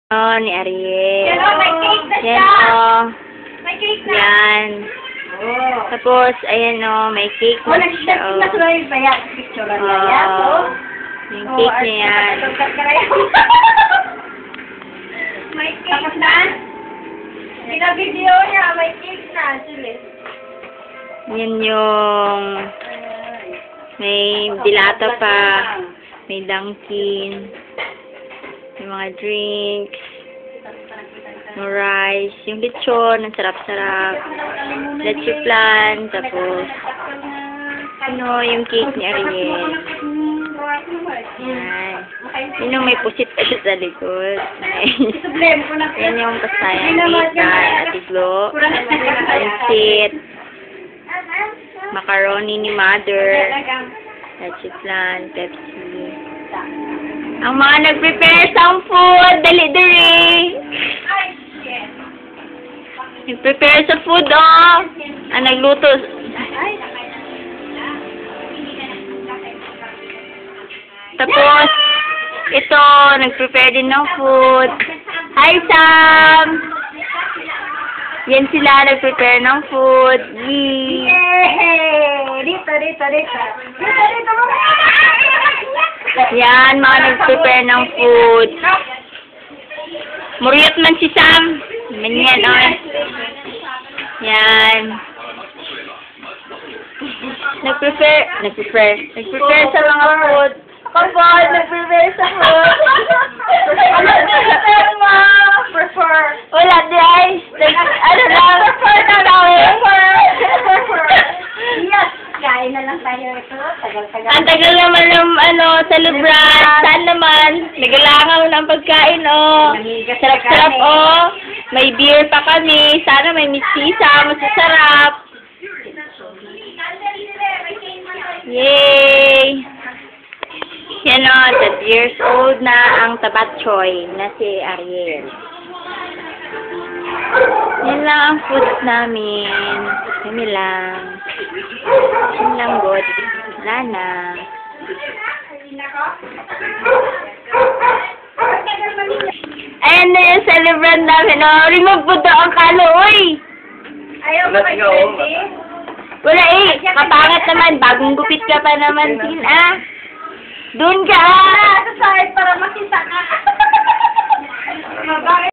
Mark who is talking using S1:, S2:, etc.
S1: Oh, ni Ariel.
S2: Yan o, may cake na siya.
S1: Yan oh.
S2: May cake na.
S1: Yan.
S2: Oh.
S1: Tapos, ayan oh, may cake
S2: Oh,
S1: na siya oh.
S2: nag-sunod ba yan? Picture niya yan.
S1: Oh. Yung cake niya yan.
S2: May cake na. Pinag-video niya, may cake na. Sili.
S1: Yan yung may dilata pa. May Dunkin. May mga drinks. May rice. Yung lechon. Ang sarap-sarap. Leche flan. Tapos, yung cake ni Ariel. Yan. Yun yung may pusit pa siya sa likod. Yan yung kasayang cake kay Ate Glo. Pansit. Macaroni ni Mother. Leche flan. Pepsi. Ang mga nag-prepare sa food. Dali-dali. Nag-prepare sa food, oh. Nagluto. Tapos, ito, nag-prepare din ng food. Hi, Sam! Yan sila, nag-prepare ng food. Yee!
S2: Yay! Dito. Dito.
S1: Yan, mga nag-prepare ng food. Muriot man si Sam. Manyan, oh. Yan. Nag-prepare sa mga food. Kapag nag-prepare sa food.
S2: Ano prepare mo? Prefer.
S1: Wala, guys. Ano lang.
S2: Prefer. Yes. Kain na lang tayo ito. Tagal-tagal.
S1: Ang tagal naman ng celebrat. Saan naman? Nagalangaw ng pagkain, oh. Sarap-sarap, oh. May beer pa kami. Sana may mistisa. Masasarap. Yay! Yan, oh. 10 years old na ang tabatchoy na si Ariel. Yan lang ang food namin. Kami lang. Yan lang, God. Wala na. Ayan na yung celebrant namin. Oh, remove po daw ang kalo, uy!
S2: Ayaw mo mag-ready?
S1: Wala eh. Kapangat naman. Bagong gupit ka pa naman, Tin, ah. Doon ka, ah.
S2: Sa side para makita ka.